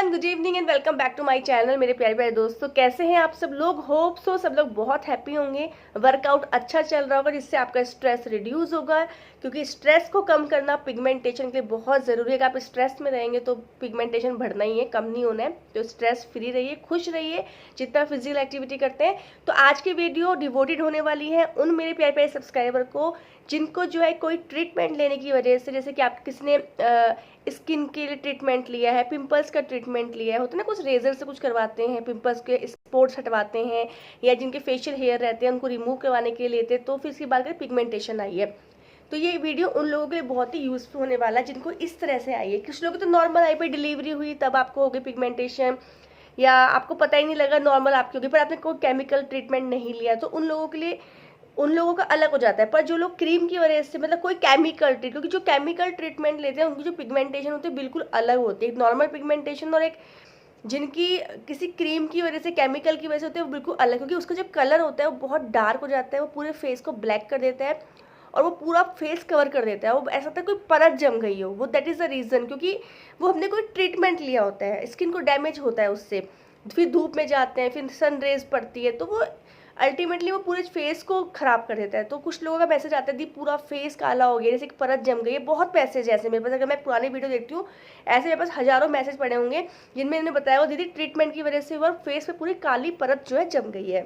Everyone, good evening and welcome back to my channel. मेरे प्यारे प्यारे दोस्तों, कैसे हैं आप सब लोग? होप सो सब लोग बहुत हैप्पी होंगे, वर्कआउट अच्छा चल रहा होगा जिससे आपका स्ट्रेस रिड्यूस होगा। क्योंकि स्ट्रेस को कम करना पिगमेंटेशन के लिए बहुत ज़रूरी है। अगर आप स्ट्रेस में रहेंगे तो पिगमेंटेशन बढ़ना ही है, कम नहीं होना है। तो स्ट्रेस फ्री रहिए, खुश रहिए जितना फिजिकल एक्टिविटी करते हैं। तो आज की वीडियो डिवोटेड होने वाली है उन मेरे प्यारे प्यारे सब्सक्राइबर को जिनको जो है कोई ट्रीटमेंट लेने की वजह से, जैसे कि आप किसी ने स्किन के लिए ट्रीटमेंट लिया है, पिंपल्स का ट्रीटमेंट लिया है, होता है ना, कुछ रेजर से कुछ करवाते हैं, पिंपल्स के स्पॉट्स हटवाते हैं, या जिनके फेशियल हेयर रहते हैं उनको रिमूव करवाने के लिए लेते हैं, तो फिर इसके बाद पिगमेंटेशन आई है। तो ये वीडियो उन लोगों के लिए बहुत ही यूजफुल होने वाला है जिनको इस तरह से आई है। कुछ लोग तो नॉर्मल आई पे डिलीवरी हुई तब आपको हो गई पिगमेंटेशन, या आपको पता ही नहीं लगा नॉर्मल आपकी होगी, पर आपने कोई केमिकल ट्रीटमेंट नहीं लिया, तो उन लोगों के लिए उन लोगों का अलग हो जाता है। पर जो लोग क्रीम की वजह से, मतलब कोई केमिकल ट्रीट, क्योंकि जो केमिकल ट्रीटमेंट लेते हैं उनकी जो पिगमेंटेशन होती है बिल्कुल अलग होती है। एक नॉर्मल पिगमेंटेशन और एक जिनकी किसी क्रीम की वजह से, केमिकल की वजह से होती है, वो बिल्कुल अलग, क्योंकि उसका जो कलर होता है वो बहुत डार्क हो जाता है, वो पूरे फेस को ब्लैक कर देता है और वो पूरा फेस कवर कर देता है। वो ऐसा होता है कोई परत जम गई हो, वो दैट इज़ द रीज़न, क्योंकि वो हमने कोई ट्रीटमेंट लिया होता है, स्किन को डैमेज होता है उससे, फिर धूप में जाते हैं, फिर सन रेज पड़ती है, तो वो अल्टीमेटली वो पूरे फेस को खराब कर देता है। तो कुछ लोगों का मैसेज आता है दी पूरा फेस काला हो गया, जैसे कि परत जम गई है। बहुत मैसेज ऐसे मेरे पास, अगर मैं पुरानी वीडियो देखती हूँ ऐसे मेरे पास हजारों मैसेज पड़े होंगे जिनमें इन्होंने बताया वो दीदी ट्रीटमेंट की वजह से वो फेस पे पूरी काली परत जो है जम गई है।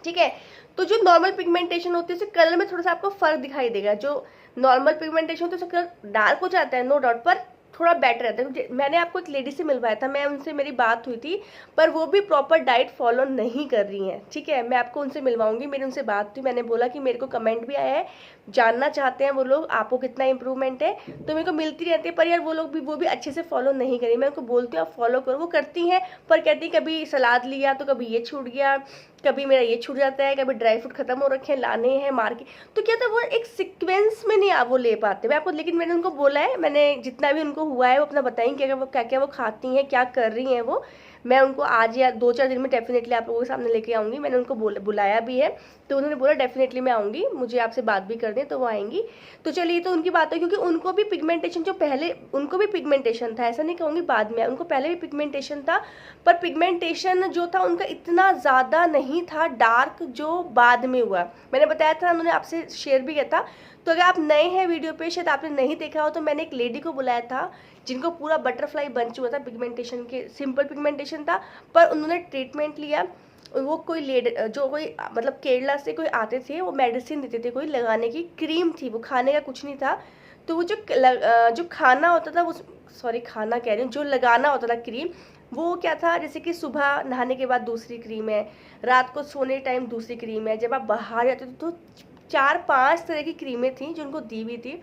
ठीक है, तो जो नॉर्मल पिगमेंटेशन होती है उससे कलर में थोड़ा सा आपको फर्क दिखाई देगा। जो नॉर्मल पिगमेंटेशन होती है उसका कलर डार्क हो जाता है, नो डाउट, पर थोड़ा बेटर रहता है। मैंने आपको एक लेडी से मिलवाया था, मैं उनसे मेरी बात हुई थी, पर वो भी प्रॉपर डाइट फॉलो नहीं कर रही हैं। ठीक है, मैं आपको उनसे मिलवाऊंगी। मेरी उनसे बात हुई, मैंने बोला कि मेरे को कमेंट भी आया है, जानना चाहते हैं वो लोग आपको कितना इंप्रूवमेंट है, तो मेरे को मिलती रहती है। पर यार वो भी अच्छे से फॉलो नहीं करी। मैं उनको बोलती हूँ आप फॉलो करो, वो करती हैं, पर कहती कभी सलाद लिया तो कभी ये छूट गया, कभी मेरा ये छूट जाता है, कभी ड्राई फ्रूट खत्म हो रखे हैं, लाने हैं मार्केट। तो क्या था, वो एक सीक्वेंस में नहीं आप वो ले पाते मैं आपको। लेकिन मैंने उनको बोला है, मैंने जितना भी उनको हुआ है वो अपना बताएंगे क्या क्या वो खाती हैं, क्या कर रही हैं वो। मैं उनको आज या 2-4 दिन में डेफिनेटली आप लोगों के सामने लेके आऊँगी। मैंने उनको बुलाया भी है, तो उन्होंने बोला डेफिनेटली मैं आऊँगी, मुझे आपसे बात भी करनी है, तो वो आएंगी। तो चलिए, तो उनकी बात है, क्योंकि उनको भी पिगमेंटेशन, जो पहले उनको भी पिगमेंटेशन था, ऐसा नहीं कहूँगी बाद में, उनको पहले भी पिगमेंटेशन था, पर पिगमेंटेशन जो था उनका इतना ज़्यादा नहीं था डार्क जो बाद में हुआ। मैंने बताया था, उन्होंने आपसे शेयर भी किया था। तो अगर आप नए हैं वीडियो पे, शायद आपने नहीं देखा हो, तो मैंने एक लेडी को बुलाया था जिनको पूरा बटरफ्लाई बन चुका था पिगमेंटेशन के, सिंपल पिगमेंटेशन था, पर उन्होंने ट्रीटमेंट लिया। वो कोई जो कोई मतलब केरला से कोई आते थे, वो मेडिसिन देते थे, कोई लगाने की क्रीम थी, वो खाने का कुछ नहीं था। तो वो जो खाना होता था, वो सॉरी खाना कह रही हूँ, जो लगाना होता था क्रीम, वो क्या था, जैसे कि सुबह नहाने के बाद दूसरी क्रीम है, रात को सोने टाइम दूसरी क्रीम है, जब आप बाहर जाते थे तो 4-5 तरह की क्रीमें थी जो उनको दी हुई थी,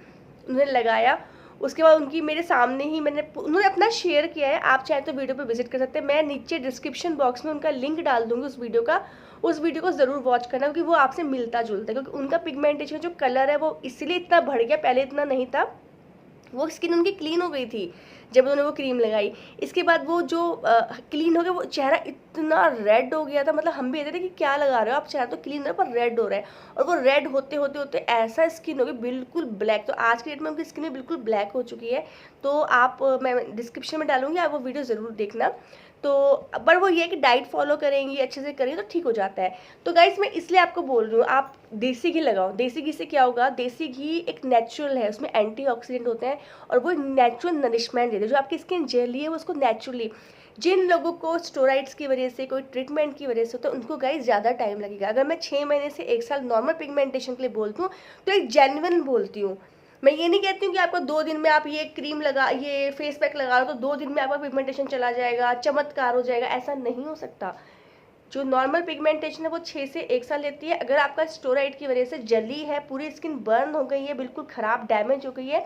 उन्होंने लगाया। उसके बाद उनकी मेरे सामने ही उन्होंने अपना शेयर किया है, आप चाहे तो वीडियो पे विजिट कर सकते हैं। मैं नीचे डिस्क्रिप्शन बॉक्स में उनका लिंक डाल दूंगी उस वीडियो का, उस वीडियो को ज़रूर वॉच करना, क्योंकि वो आपसे मिलता जुलता है। क्योंकि उनका पिगमेंटेशन जो कलर है वो इसलिए इतना बढ़ गया, पहले इतना नहीं था। वो स्किन उनकी क्लीन हो गई थी जब उन्होंने वो क्रीम लगाई। इसके बाद वो जो क्लीन हो गया, वो चेहरा इतना रेड हो गया था, मतलब हम भी कहते थे कि क्या लगा रहे हो आप, चेहरा तो क्लीन हो रहा है पर रेड हो रहा है। और वो रेड होते होते होते ऐसा स्किन हो गई बिल्कुल ब्लैक। तो आज की डेट में उनकी स्किन में बिल्कुल ब्लैक हो चुकी है। तो आप मैं डिस्क्रिप्शन में डालूंगी, आप वो वीडियो ज़रूर देखना। तो पर वो ये कि डाइट फॉलो करेंगी, अच्छे से करेंगे तो ठीक हो जाता है। तो गाइस, मैं इसलिए आपको बोल रही हूँ आप देसी घी लगाओ। देसी घी से क्या होगा, देसी घी एक नेचुरल है, उसमें एंटीऑक्सीडेंट होते हैं और वो नेचुरल नरिशमेंट देते हैं। जो आपकी स्किन जेली है वो उसको नेचुरली, जिन लोगों को स्टेरॉइड्स की वजह से, कोई ट्रीटमेंट की वजह से होता है, उनको गाइस ज़्यादा टाइम लगेगा। अगर मैं 6 महीने से 1 साल नॉर्मल पिगमेंटेशन के लिए बोलती हूँ तो एक जेन्युइन बोलती हूँ। मैं ये नहीं कहती हूँ कि आपको 2 दिन में आप ये क्रीम लगा, ये फेस पैक लगा लो तो 2 दिन में आपका पिगमेंटेशन चला जाएगा, चमत्कार हो जाएगा, ऐसा नहीं हो सकता। जो नॉर्मल पिगमेंटेशन है वो 6 से 1 साल लेती है। अगर आपका स्टेरॉइड की वजह से जली है, पूरी स्किन बर्न हो गई है, बिल्कुल ख़राब डैमेज हो गई है,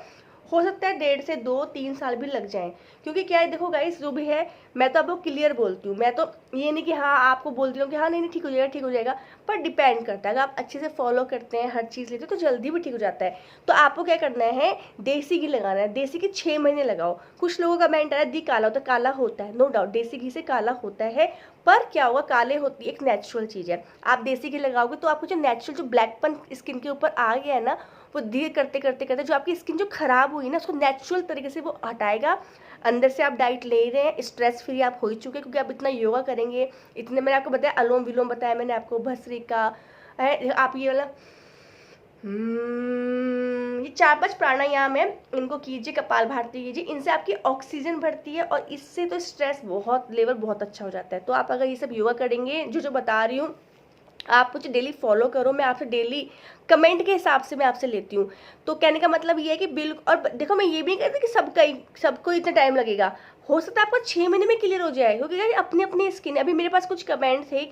हो सकता है 1.5 से 2-3 साल भी लग जाएं। क्योंकि क्या है, देखो गाइस, जो भी है, मैं तो आपको क्लियर बोलती हूँ, मैं तो ये नहीं कि हाँ आपको बोलती हूँ कि हाँ नहीं नहीं ठीक हो जाएगा ठीक हो जाएगा, पर डिपेंड करता है। अगर आप अच्छे से फॉलो करते हैं, हर चीज़ लेते हो, तो जल्दी भी ठीक हो जाता है। तो आपको क्या करना है, देसी घी लगाना है। देसी घी 6 महीने लगाओ। कुछ लोगों का कमेंट आ रहा है दी काला होता है, काला होता है, नो डाउट देसी घी से काला होता है, पर क्या होगा, काले होती है, एक नेचुरल चीज़ है। आप देसी घी लगाओगे तो आपको जो नेचुरल जो ब्लैकपन स्किन के ऊपर आ गया है ना, वो धीरे करते करते करते जो आपकी स्किन जो खराब हुई ना उसको नेचुरल तरीके से वो हटाएगा। अंदर से आप डाइट ले रहे हैं, स्ट्रेस फ्री आप हो ही चुके हैं क्योंकि आप इतना योगा करेंगे, इतने मैंने आपको बताया, अनुलोम विलोम बताया मैंने आपको, भस्त्रिका है, आप ये वाला ये 4-5 प्राणायाम है, इनको कीजिए, कपालभाति कीजिए, इनसे आपकी ऑक्सीजन बढ़ती है और इससे तो स्ट्रेस बहुत लेवल बहुत अच्छा हो जाता है। तो आप अगर ये सब योगा करेंगे, जो बता रही हूँ आप मुझे डेली फॉलो करो, मैं आपसे डेली कमेंट के हिसाब से मैं आपसे लेती हूँ। तो कहने का मतलब ये है कि बिल्कुल, और देखो मैं ये भी नहीं कहती कि सबको इतना टाइम लगेगा, हो सकता है आपको 6 महीने में क्लियर हो जाए, क्योंकि अपनी अपनी स्किन है। अभी मेरे पास कुछ कमेंट थे,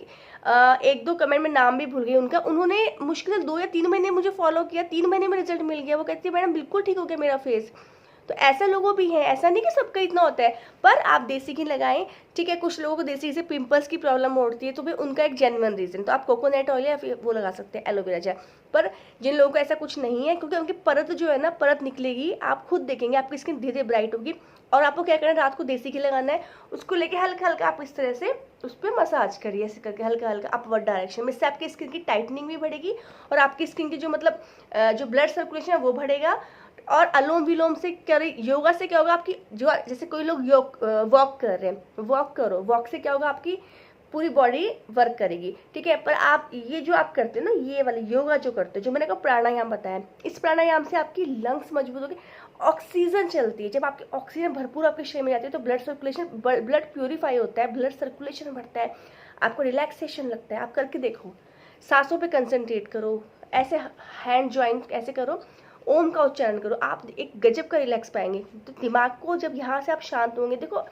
1-2 कमेंट में नाम भी भूल गई उनका, उन्होंने मुश्किल से 2 या 3 महीने मुझे फॉलो किया, 3 महीने में रिजल्ट मिल गया। वो कहती है मैडम बिल्कुल ठीक हो गया मेरा फेस। तो ऐसा लोगों भी हैं, ऐसा नहीं कि सबका इतना होता है, पर आप देसी घी लगाएं, ठीक है। कुछ लोगों को देसी घी से पिंपल्स की प्रॉब्लम होती है, तो भाई उनका एक जेन्युइन रीजन, तो आप कोकोनट ऑयल या फिर वो लगा सकते हैं, एलोवेरा जेल। पर जिन लोगों को ऐसा कुछ नहीं है, क्योंकि उनकी परत जो है ना, परत निकलेगी, आप खुद देखेंगे आपकी स्किन धीरे धीरे ब्राइट होगी। और आपको क्या करना है, रात को देसी घी लगाना है, उसको लेके हल्का हल्का आप इस तरह से उस पर मसाज करिए, ऐसे करके हल्का हल्का अपवर्ड डायरेक्शन में। इससे आपकी स्किन की टाइटनिंग भी बढ़ेगी और आपकी स्किन की जो मतलब जो ब्लड सर्कुलेशन है वो बढ़ेगा। और अनुलोम विलोम से क्या, योगा से क्या होगा, आपकी जो जैसे कोई लोग वॉक कर रहे हैं, वॉक करो, वॉक से क्या होगा, आपकी पूरी बॉडी वर्क करेगी, ठीक है। पर आप ये जो आप करते हो ना, ये वाले योगा जो करते हो, जो मैंने आपको प्राणायाम बताया, इस प्राणायाम से आपकी लंग्स मजबूत होगी, ऑक्सीजन चलती है। जब आपकी ऑक्सीजन भरपूर आपके शरीर में जाती है तो ब्लड सर्कुलेशन, ब्लड प्यूरिफाई होता है, ब्लड सर्कुलेशन बढ़ता है, आपको रिलैक्सेशन लगता है। आप करके देखो, सांसों पे कंसंट्रेट करो, ऐसे हैंड ज्वाइंट ऐसे करो, ओम का उच्चारण करो, आप एक गजब का रिलैक्स पाएंगे। तो दिमाग को जब यहाँ से आप शांत होंगे, देखो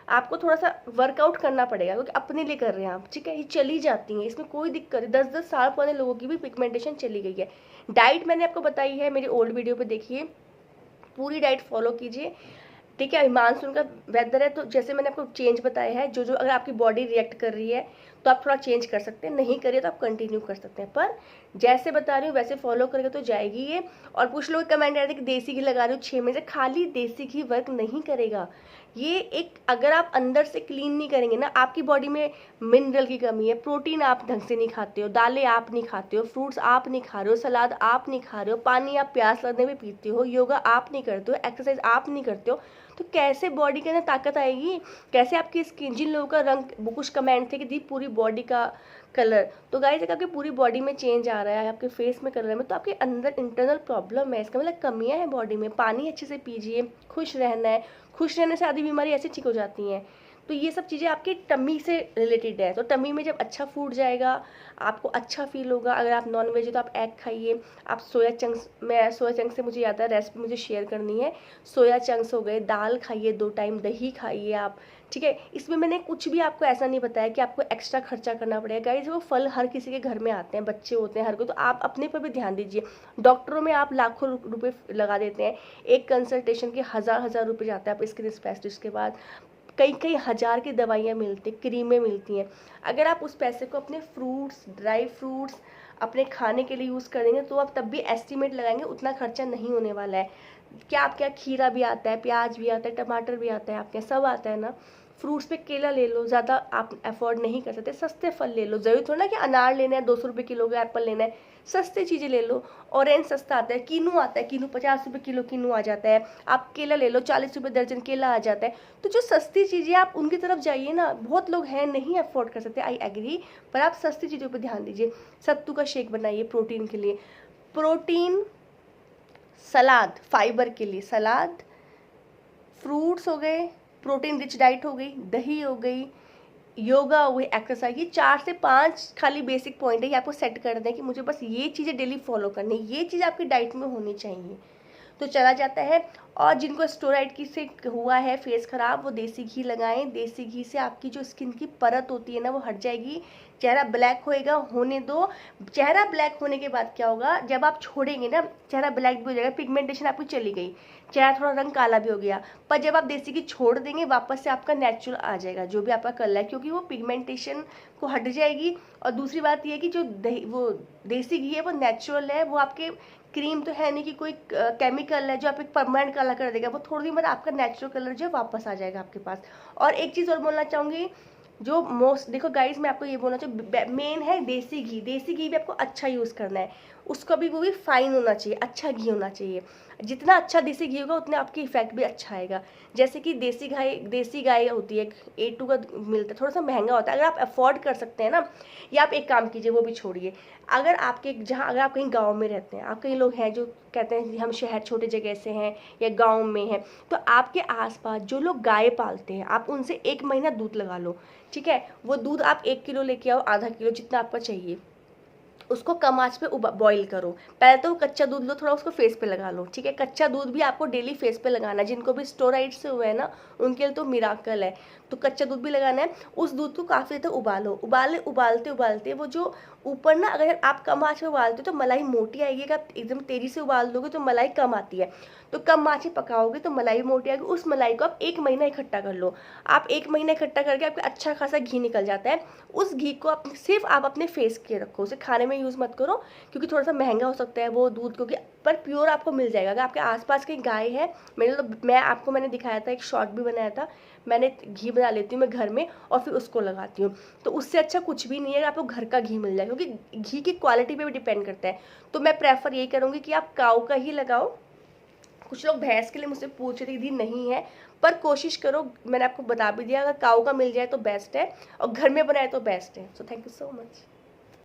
आपको थोड़ा सा वर्कआउट करना पड़ेगा क्योंकि अपने लिए कर रहे हैं आप, ठीक है। ये चली जाती हैं, इसमें कोई दिक्कत नहीं, 10-10 साल पुराने लोगों की भी पिगमेंटेशन चली गई है। डाइट मैंने आपको बताई है, मेरी ओल्ड वीडियो पे देखिए, पूरी डाइट फॉलो कीजिए, ठीक है। मानसून का वेदर है तो जैसे मैंने आपको चेंज बताया है, जो जो अगर आपकी बॉडी रिएक्ट कर रही है तो आप थोड़ा चेंज कर सकते हैं, नहीं करिए तो आप कंटिन्यू कर सकते हैं, पर जैसे बता रही हूँ वैसे फॉलो करेंगे तो जाएगी ये। और कुछ लोग कमेंट आ रहे थे कि देसी घी लगा रही हूँ 6 महीने से, खाली देसी घी वर्क नहीं करेगा। ये एक, अगर आप अंदर से क्लीन नहीं करेंगे ना, आपकी बॉडी में मिनरल की कमी है, प्रोटीन आप ढंग से नहीं खाते हो, दालें आप नहीं खाते हो, फ्रूट्स आप नहीं खा रहे हो, सलाद आप नहीं खा रहे हो, पानी आप प्यास लगने में पीते हो, योगा आप नहीं करते हो, एक्सरसाइज आप नहीं करते हो, तो कैसे बॉडी के अंदर ताकत आएगी, कैसे आपकी स्किन, जिन लोगों का रंग, वो कुछ कमेंट थे कि दी पूरी बॉडी का कलर, तो गाइस आपकी पूरी बॉडी में चेंज आ रहा है, आपके फेस में कलर में, तो आपके अंदर इंटरनल प्रॉब्लम है, इसका मतलब कमियां हैं बॉडी में। पानी अच्छे से पीजिए, खुश रहना है, खुश रहने से आधी बीमारी ऐसे ठीक हो जाती हैं। तो ये सब चीज़ें आपकी टमी से रिलेटेड है, तो टमी में जब अच्छा फूड जाएगा आपको अच्छा फील होगा। अगर आप नॉन वेज है तो आप एग खाइए, आप सोया चंक्स, मैं सोया चंक्स से मुझे याद है रेसिपी मुझे शेयर करनी है, सोया चंक्स हो गए, दाल खाइए 2 टाइम, दही खाइए आप, ठीक है। इसमें मैंने कुछ भी आपको ऐसा नहीं बताया कि आपको एक्स्ट्रा खर्चा करना पड़ेगा। गाइस वो फल हर किसी के घर में आते हैं, बच्चे होते हैं हर कोई, तो आप अपने पर भी ध्यान दीजिए। डॉक्टरों में आप लाखों रुपए लगा देते हैं, एक कंसल्टेशन के 1000-1000 रुपये जाते हैं आप स्किन स्पेशलिस्ट के बाद, कई कई हज़ार की दवाइयाँ मिलती, क्रीमें मिलती हैं। अगर आप उस पैसे को अपने फ्रूट्स, ड्राई फ्रूट्स, अपने खाने के लिए यूज़ करेंगे तो आप तब भी एस्टिमेट लगाएंगे उतना खर्चा नहीं होने वाला है। क्या आपके यहाँ खीरा भी आता है, प्याज भी आता है, टमाटर भी आता है, आपके यहाँ सब आता है ना। फ्रूट्स पे केला ले लो, ज़्यादा आप अफोर्ड नहीं कर सकते, सस्ते फल ले लो, ज़रूरी थोड़ा ना कि अनार लेना है 200 रुपये किलो का, एप्पल लेना है, सस्ते चीज़ें ले लो। ऑरेंज सस्ता आता है, कीनू आता है, कीनू 50 रुपये किलो कीनू आ जाता है, आप केला ले लो 40 रुपये दर्जन केला आ जाता है। तो जो सस्ती चीज़ें आप उनकी तरफ जाइए ना, बहुत लोग हैं नहीं अफोर्ड कर सकते, आई एग्री, पर आप सस्ती चीज़ों पर ध्यान दीजिए। सत्तू का शेक बनाइए प्रोटीन के लिए, प्रोटीन, सलाद फाइबर के लिए, सलाद, फ्रूट्स हो गए, प्रोटीन रिच डाइट हो गई, दही हो गई, योगा हो गई, एक्सरसाइज, ये 4 से 5 खाली बेसिक पॉइंट है, ये आपको सेट कर दें कि मुझे बस ये चीज़ें डेली फॉलो करनी है, ये चीज़ आपकी डाइट में होनी चाहिए, तो चला जाता है। और जिनको स्टेरॉइड की से हुआ है फेस खराब, वो देसी घी लगाएं, देसी घी से आपकी जो स्किन की परत होती है ना वो हट जाएगी, चेहरा ब्लैक होएगा, होने दो। चेहरा ब्लैक होने के बाद क्या होगा, जब आप छोड़ेंगे ना चेहरा ब्लैक भी हो जाएगा, पिगमेंटेशन आपकी चली गई, चेहरा थोड़ा रंग काला भी हो गया, पर जब आप देसी घी छोड़ देंगे वापस से आपका नेचुरल आ जाएगा जो भी आपका कलर है, क्योंकि वो पिगमेंटेशन को हट जाएगी। और दूसरी बात ये है कि जो वो देसी घी है वो नेचुरल है, वो आपके क्रीम तो है नहीं कि कोई केमिकल है जो आप एक परमानेंट कलर कर देगा, वो थोड़ी देर बाद आपका नेचुरल कलर जो है वापस आ जाएगा आपके पास। और एक चीज़ और बोलना चाहूँगी, जो मोस्ट, देखो गाइस मैं आपको ये बोलना चाहिए, मेन है देसी घी। देसी घी भी आपको अच्छा यूज़ करना है, उसका भी वो भी फाइन होना चाहिए, अच्छा घी होना चाहिए। जितना अच्छा देसी घी होगा उतना आपकी इफेक्ट भी अच्छा आएगा। जैसे कि देसी गाय होती है, A2 का मिलता है, थोड़ा सा महंगा होता है। अगर आप अफोर्ड कर सकते हैं ना, या आप एक काम कीजिए, वो भी छोड़िए, अगर अगर आप कहीं गाँव में रहते हैं, आप कई लोग हैं जो कहते हैं कि हम शहर छोटे जगह से हैं या गाँव में हैं, तो आपके आसपास जो लोग गाय पालते हैं, आप उनसे 1 महीना दूध लगा लो, ठीक है। वो दूध आप 1 किलो लेके आओ, आधा किलो, जितना आपको चाहिए, उसको कम आंच पे बॉईल करो। पहले तो कच्चा दूध लो, थोड़ा उसको फेस पे लगा लो, ठीक है। कच्चा दूध भी आपको डेली फेस पे लगाना है। जिनको भी स्टोराइड से हुए हैं ना, उनके लिए तो मिराकल है। तो कच्चा दूध भी लगाना है। उस दूध को काफ़ी देर तक उबालो, उबालते उबालते वो जो ऊपर ना, अगर आप कम आंच पे उबालते हो तो मलाई मोटी आएगी। अगर आप एकदम तेज़ी से उबाल दोगे तो मलाई कम आती है। तो कम आंच पे पकाओगे तो मलाई मोटी आएगी। उस मलाई को आप 1 महीना इकट्ठा कर लो। आप 1 महीना इकट्ठा करके आपका अच्छा खासा घी निकल जाता है। उस घी को सिर्फ आप अपने फेस के रखो, उसे खाने में यूज़ मत करो, क्योंकि थोड़ा सा महंगा हो सकता है वो दूध, क्योंकि पर प्योर आपको मिल जाएगा। अगर आपके आसपास कहीं गाय है, मैंने दिखाया था, एक शॉर्ट भी बनाया था, मैंने घी बना लेती हूँ मैं घर में और फिर उसको लगाती हूँ। तो उससे अच्छा कुछ भी नहीं है, आपको घर का घी मिल जाएगा, क्योंकि घी की क्वालिटी पे भी डिपेंड करता है। तो मैं प्रेफर यही करूँगी कि आप काऊ का ही लगाओ। कुछ लोग भैंस के लिए मुझसे पूछ रही थी, नहीं है, पर कोशिश करो, मैंने आपको बता भी दिया, अगर काऊ का मिल जाए तो बेस्ट है, और घर में बनाए तो बेस्ट है। So thank you so much.